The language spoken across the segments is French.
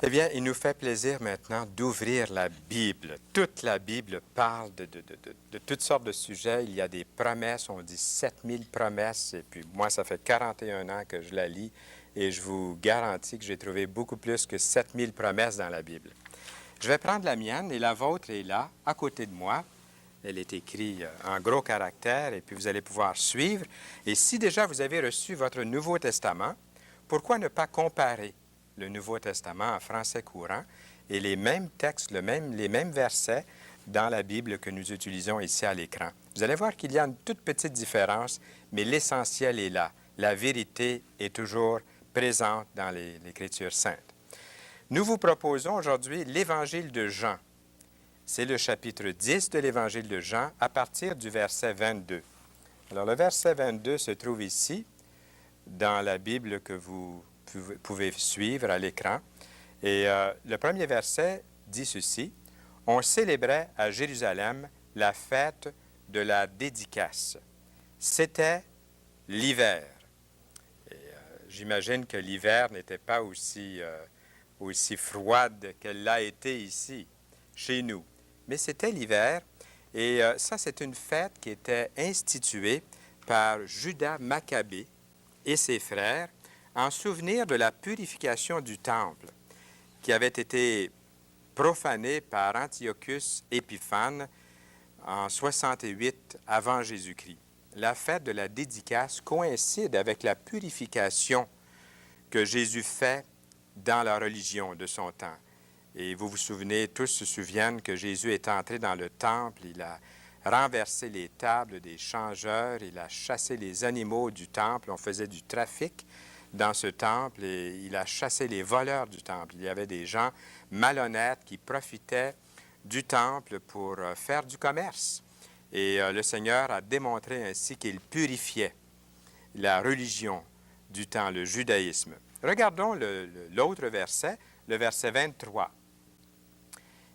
Eh bien, il nous fait plaisir maintenant d'ouvrir la Bible. Toute la Bible parle de toutes sortes de sujets. Il y a des promesses, on dit 7000 promesses. Et puis moi, ça fait 41 ans que je la lis et je vous garantis que j'ai trouvé beaucoup plus que 7000 promesses dans la Bible. Je vais prendre la mienne et la vôtre est là, à côté de moi. Elle est écrite en gros caractères et puis vous allez pouvoir suivre. Et si déjà vous avez reçu votre Nouveau Testament, pourquoi ne pas comparer le Nouveau Testament en français courant et les mêmes textes, les mêmes versets dans la Bible que nous utilisons ici à l'écran? Vous allez voir qu'il y a une toute petite différence, mais l'essentiel est là. La vérité est toujours présente dans l'Écriture sainte. Nous vous proposons aujourd'hui l'Évangile de Jean. C'est le chapitre 10 de l'Évangile de Jean à partir du verset 22. Alors, le verset 22 se trouve ici, dans la Bible que vous pouvez suivre à l'écran. Et le premier verset dit ceci. « On célébrait à Jérusalem la fête de la dédicace. C'était l'hiver. » J'imagine que l'hiver n'était pas aussi froide qu'elle l'a été ici, chez nous. Mais c'était l'hiver, et ça, c'est une fête qui était instituée par Judas Maccabée et ses frères en souvenir de la purification du temple qui avait été profané par Antiochus Épiphane en 68 avant Jésus-Christ. La fête de la dédicace coïncide avec la purification que Jésus fait dans la religion de son temps. Et vous vous souvenez, tous se souviennent que Jésus est entré dans le temple, il a renversé les tables des changeurs, il a chassé les animaux du temple, on faisait du trafic dans ce temple et il a chassé les voleurs du temple. Il y avait des gens malhonnêtes qui profitaient du temple pour faire du commerce. Et le Seigneur a démontré ainsi qu'il purifiait la religion du temps, le judaïsme. Regardons l'autre verset, le verset 23.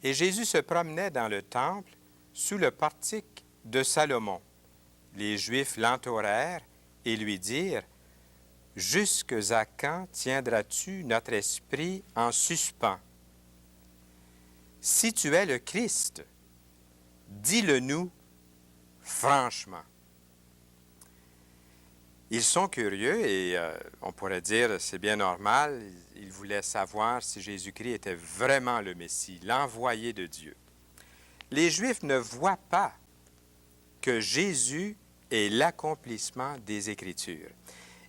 « Et Jésus se promenait dans le temple sous le portique de Salomon. Les Juifs l'entourèrent et lui dirent, « Jusque à quand tiendras-tu notre esprit en suspens? Si tu es le Christ, dis-le-nous franchement. » Ils sont curieux et on pourrait dire, c'est bien normal, ils voulaient savoir si Jésus-Christ était vraiment le Messie, l'envoyé de Dieu. Les Juifs ne voient pas que Jésus est l'accomplissement des Écritures.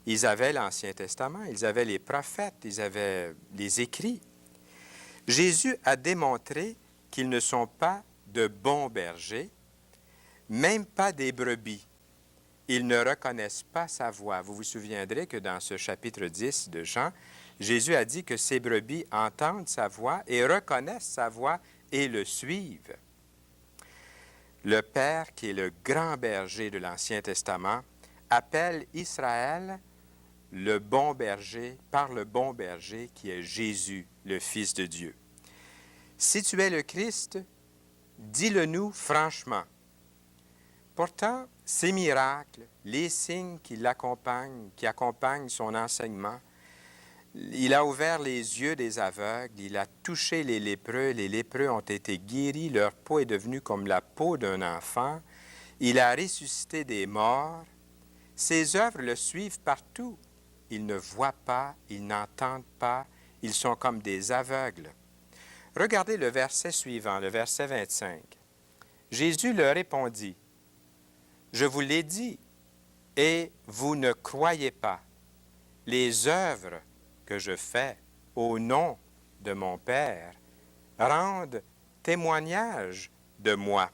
Ils avaient l'Ancien Testament, ils avaient les prophètes, ils avaient les écrits. Jésus a démontré qu'ils ne sont pas de bons bergers, même pas des brebis. Ils ne reconnaissent pas sa voix. Vous vous souviendrez que dans ce chapitre 10 de Jean, Jésus a dit que ses brebis entendent sa voix et reconnaissent sa voix et le suivent. Le Père, qui est le grand berger de l'Ancien Testament, appelle Israël le bon berger par le bon berger qui est Jésus, le Fils de Dieu. Si tu es le Christ, dis-le-nous franchement. Pourtant, ces miracles, les signes qui l'accompagnent, qui accompagnent son enseignement, il a ouvert les yeux des aveugles, il a touché les lépreux ont été guéris, leur peau est devenue comme la peau d'un enfant, il a ressuscité des morts. Ses œuvres le suivent partout. Ils ne voient pas, ils n'entendent pas, ils sont comme des aveugles. Regardez le verset suivant, le verset 25. Jésus leur répondit, « Je vous l'ai dit, et vous ne croyez pas. Les œuvres que je fais au nom de mon Père rendent témoignage de moi. »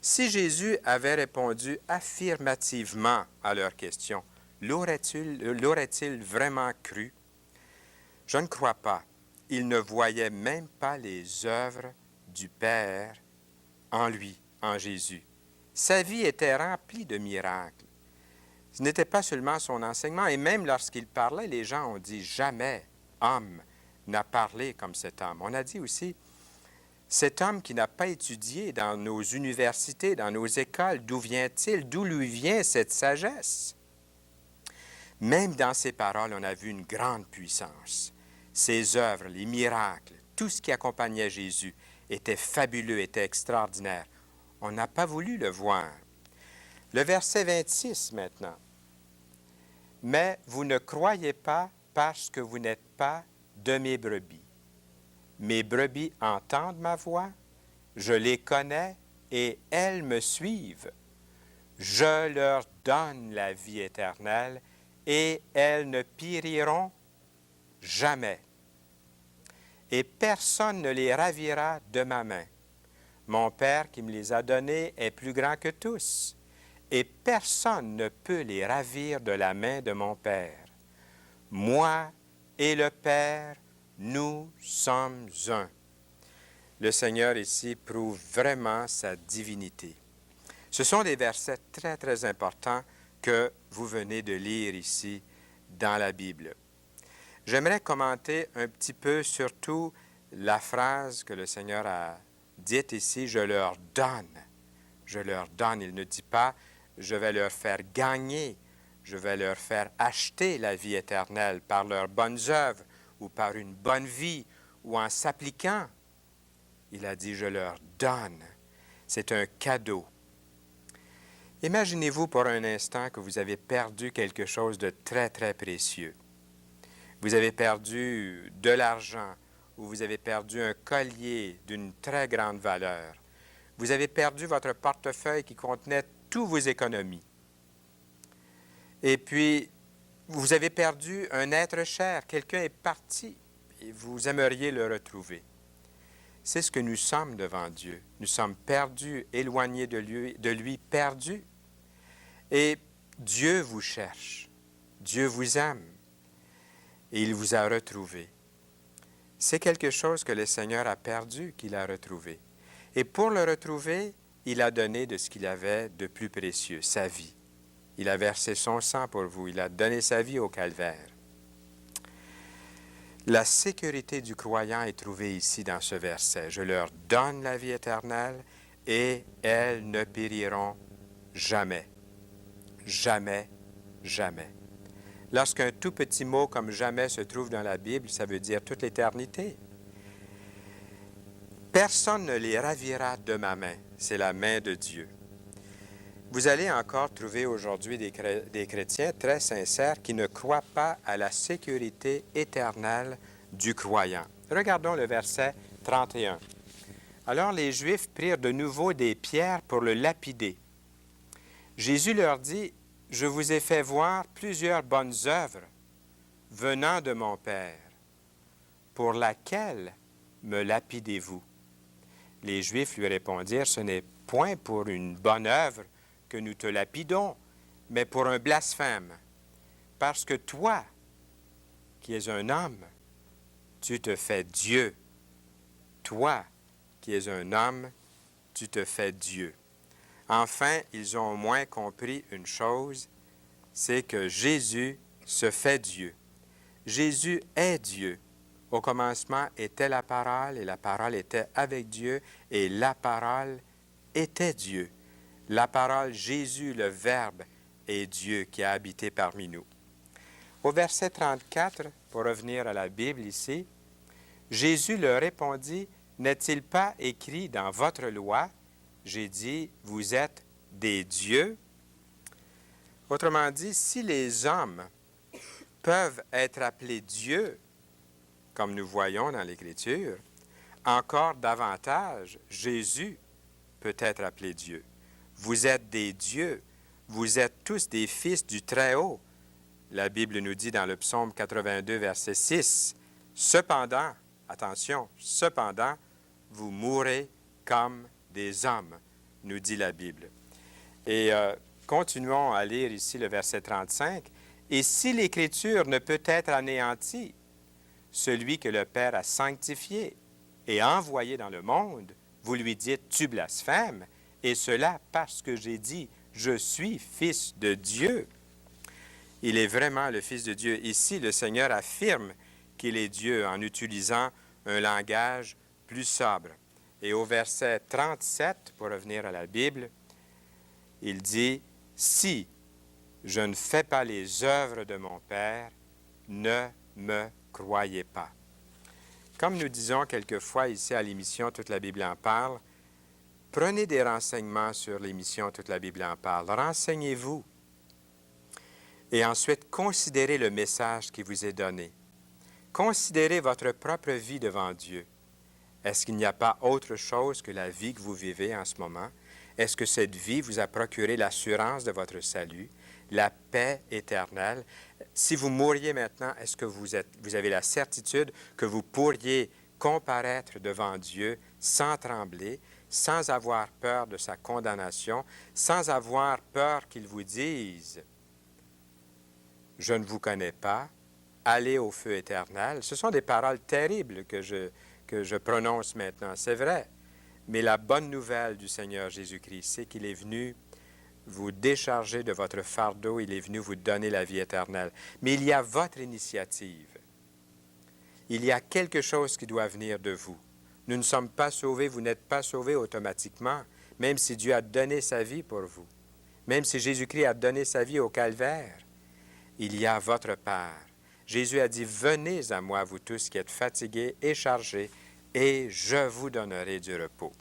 Si Jésus avait répondu affirmativement à leur question, l'aurait-il vraiment cru? Je ne crois pas. Il ne voyait même pas les œuvres du Père en lui, en Jésus. Sa vie était remplie de miracles. Ce n'était pas seulement son enseignement, et même lorsqu'il parlait, les gens ont dit « Jamais homme n'a parlé comme cet homme ». On a dit aussi « Cet homme qui n'a pas étudié dans nos universités, dans nos écoles, d'où vient-il? D'où lui vient cette sagesse? » Même dans ses paroles, on a vu une grande puissance. Ses œuvres, les miracles, tout ce qui accompagnait Jésus était fabuleux, était extraordinaire. On n'a pas voulu le voir. Le verset 26 maintenant. « Mais vous ne croyez pas parce que vous n'êtes pas de mes brebis. Mes brebis entendent ma voix, je les connais et elles me suivent. Je leur donne la vie éternelle et elles ne périront jamais. Et personne ne les ravira de ma main. Mon Père qui me les a donnés est plus grand que tous, et personne ne peut les ravir de la main de mon Père. Moi et le Père, nous sommes un. » Le Seigneur ici prouve vraiment sa divinité. Ce sont des versets très, très importants que vous venez de lire ici dans la Bible. J'aimerais commenter un petit peu surtout la phrase que le Seigneur a dite ici, « Je leur donne ». Je leur donne. Il ne dit pas, « Je vais leur faire gagner, je vais leur faire acheter la vie éternelle par leurs bonnes œuvres ou par une bonne vie ou en s'appliquant. » Il a dit, « Je leur donne ». C'est un cadeau. Imaginez-vous pour un instant que vous avez perdu quelque chose de très, très précieux. Vous avez perdu de l'argent ou vous avez perdu un collier d'une très grande valeur. Vous avez perdu votre portefeuille qui contenait toutes vos économies. Et puis, vous avez perdu un être cher. Quelqu'un est parti et vous aimeriez le retrouver. C'est ce que nous sommes devant Dieu. Nous sommes perdus, éloignés de lui, perdus. Et Dieu vous cherche. Dieu vous aime. Et il vous a retrouvé. C'est quelque chose que le Seigneur a perdu, qu'il a retrouvé. Et pour le retrouver, il a donné de ce qu'il avait de plus précieux, sa vie. Il a versé son sang pour vous. Il a donné sa vie au calvaire. La sécurité du croyant est trouvée ici dans ce verset. « Je leur donne la vie éternelle et elles ne périront jamais. » Jamais, jamais. Lorsqu'un tout petit mot comme « jamais » se trouve dans la Bible, ça veut dire toute l'éternité. Personne ne les ravira de ma main. C'est la main de Dieu. Vous allez encore trouver aujourd'hui des chrétiens très sincères qui ne croient pas à la sécurité éternelle du croyant. Regardons le verset 31. « Alors les Juifs prirent de nouveau des pierres pour le lapider. Jésus leur dit, « Je vous ai fait voir plusieurs bonnes œuvres venant de mon Père. Pour laquelle me lapidez-vous? » Les Juifs lui répondirent, « Ce n'est point pour une bonne œuvre que nous te lapidons, mais pour un blasphème. Parce que toi, qui es un homme, tu te fais Dieu. Toi, qui es un homme, tu te fais Dieu. » Enfin, ils ont au moins compris une chose, c'est que Jésus se fait Dieu. Jésus est Dieu. Au commencement était la parole, et la parole était avec Dieu, et la parole était Dieu. La parole, Jésus, le Verbe, est Dieu qui a habité parmi nous. Au verset 34, pour revenir à la Bible ici, Jésus leur répondit, « N'est-il pas écrit dans votre loi, j'ai dit, vous êtes des dieux? » Autrement dit, si les hommes peuvent être appelés dieux, comme nous voyons dans l'Écriture, encore davantage, Jésus peut être appelé Dieu. Vous êtes des dieux, vous êtes tous des fils du Très-Haut. La Bible nous dit dans le psaume 82, verset 6, « Cependant, attention, cependant, vous mourrez comme des hommes, nous dit la Bible. » Et continuons à lire ici le verset 35. « Et si l'Écriture ne peut être anéantie, celui que le Père a sanctifié et envoyé dans le monde, vous lui dites, tu blasphèmes, et cela parce que j'ai dit, je suis fils de Dieu. » Il est vraiment le Fils de Dieu. Ici, le Seigneur affirme qu'il est Dieu en utilisant un langage plus sobre. Et au verset 37, pour revenir à la Bible, il dit, « Si je ne fais pas les œuvres de mon Père, ne me croyez pas. » Comme nous disons quelquefois ici à l'émission Toute la Bible en parle, prenez des renseignements sur l'émission Toute la Bible en parle. Renseignez-vous. Et ensuite, considérez le message qui vous est donné. Considérez votre propre vie devant Dieu. Est-ce qu'il n'y a pas autre chose que la vie que vous vivez en ce moment? Est-ce que cette vie vous a procuré l'assurance de votre salut, la paix éternelle? Si vous mouriez maintenant, est-ce que vous avez la certitude que vous pourriez comparaître devant Dieu sans trembler, sans avoir peur de sa condamnation, sans avoir peur qu'il vous dise « Je ne vous connais pas, allez au feu éternel ». Ce sont des paroles terribles que je prononce maintenant, c'est vrai. Mais la bonne nouvelle du Seigneur Jésus-Christ, c'est qu'il est venu vous décharger de votre fardeau, il est venu vous donner la vie éternelle. Mais il y a votre initiative. Il y a quelque chose qui doit venir de vous. Nous ne sommes pas sauvés, vous n'êtes pas sauvés automatiquement, même si Dieu a donné sa vie pour vous, même si Jésus-Christ a donné sa vie au calvaire. Il y a votre part. Jésus a dit, « Venez à moi, vous tous qui êtes fatigués et chargés, et je vous donnerai du repos. »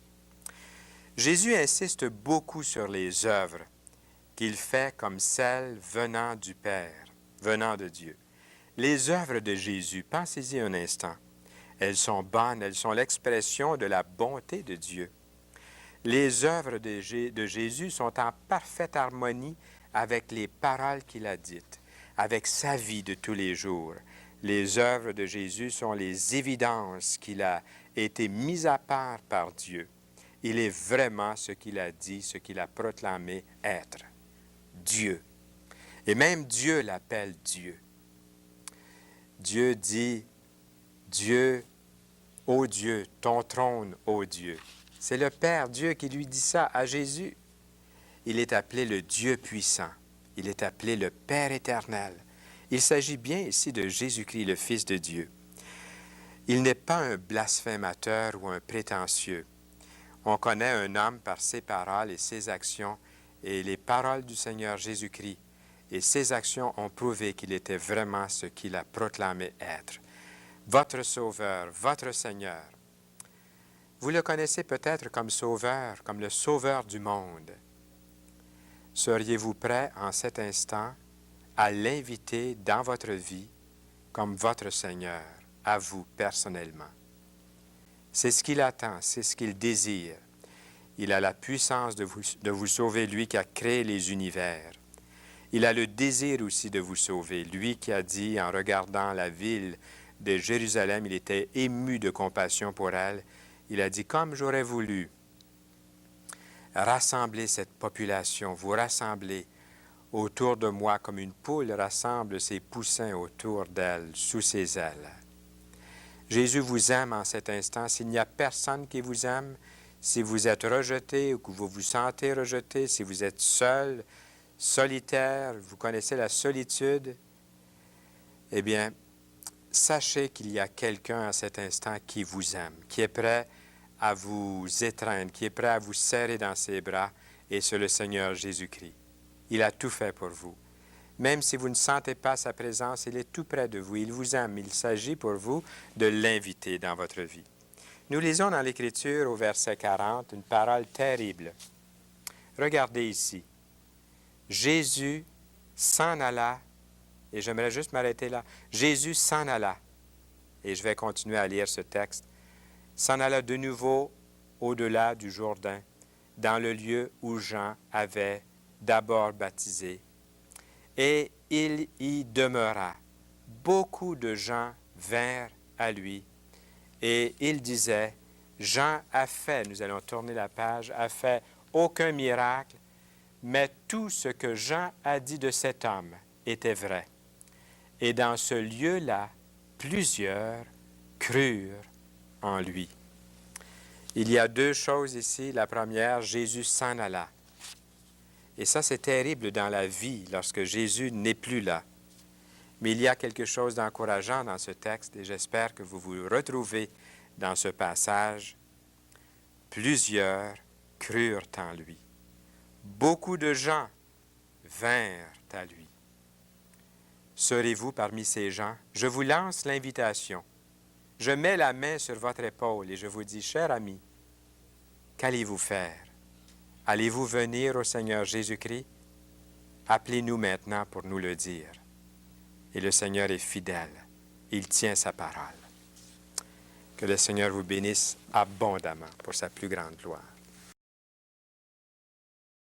Jésus insiste beaucoup sur les œuvres qu'il fait comme celles venant du Père, venant de Dieu. Les œuvres de Jésus, pensez-y un instant, elles sont bonnes, elles sont l'expression de la bonté de Dieu. Les œuvres de Jésus sont en parfaite harmonie avec les paroles qu'il a dites, avec sa vie de tous les jours. Les œuvres de Jésus sont les évidences qu'il a été mis à part par Dieu. Il est vraiment ce qu'il a dit, ce qu'il a proclamé être. Dieu. Et même Dieu l'appelle Dieu. Dieu dit, Dieu, ô Dieu, ton trône, ô Dieu. C'est le Père Dieu qui lui dit ça à Jésus. Il est appelé le Dieu puissant. Il est appelé le Père éternel. Il s'agit bien ici de Jésus-Christ, le Fils de Dieu. Il n'est pas un blasphémateur ou un prétentieux. On connaît un homme par ses paroles et ses actions, et les paroles du Seigneur Jésus-Christ et ses actions ont prouvé qu'il était vraiment ce qu'il a proclamé être. Votre Sauveur, votre Seigneur. Vous le connaissez peut-être comme Sauveur, comme le Sauveur du monde. Seriez-vous prêt en cet instant à l'inviter dans votre vie comme votre Seigneur, à vous personnellement? C'est ce qu'il attend, c'est ce qu'il désire. Il a la puissance de vous sauver, lui qui a créé les univers. Il a le désir aussi de vous sauver, lui qui a dit, en regardant la ville de Jérusalem, il était ému de compassion pour elle. Il a dit, comme j'aurais voulu rassembler cette population, vous rassembler autour de moi comme une poule rassemble ses poussins autour d'elle, sous ses ailes. Jésus vous aime en cet instant. S'il n'y a personne qui vous aime, si vous êtes rejeté ou que vous vous sentez rejeté, si vous êtes seul, solitaire, vous connaissez la solitude, eh bien, sachez qu'il y a quelqu'un à cet instant qui vous aime, qui est prêt à vous étreindre, qui est prêt à vous serrer dans ses bras, et c'est le Seigneur Jésus-Christ. Il a tout fait pour vous. Même si vous ne sentez pas sa présence, il est tout près de vous. Il vous aime. Il s'agit pour vous de l'inviter dans votre vie. Nous lisons dans l'Écriture, au verset 40, une parole terrible. Regardez ici. Jésus s'en alla, et j'aimerais juste m'arrêter là. Jésus s'en alla, et je vais continuer à lire ce texte, s'en alla de nouveau au-delà du Jourdain, dans le lieu où Jean avait d'abord baptisé. Et il y demeura. Beaucoup de gens vinrent à lui, et il disait, Jean a fait, nous allons tourner la page, a fait aucun miracle, mais tout ce que Jean a dit de cet homme était vrai. Et dans ce lieu-là, plusieurs crurent en lui. Il y a deux choses ici. La première, Jésus s'en alla. Et ça, c'est terrible dans la vie lorsque Jésus n'est plus là. Mais il y a quelque chose d'encourageant dans ce texte et j'espère que vous vous retrouvez dans ce passage. Plusieurs crurent en lui. Beaucoup de gens vinrent à lui. Serez-vous parmi ces gens? Je vous lance l'invitation. Je mets la main sur votre épaule et je vous dis, cher ami, qu'allez-vous faire? Allez-vous venir au Seigneur Jésus-Christ? Appelez-nous maintenant pour nous le dire. Et le Seigneur est fidèle. Il tient sa parole. Que le Seigneur vous bénisse abondamment pour sa plus grande gloire.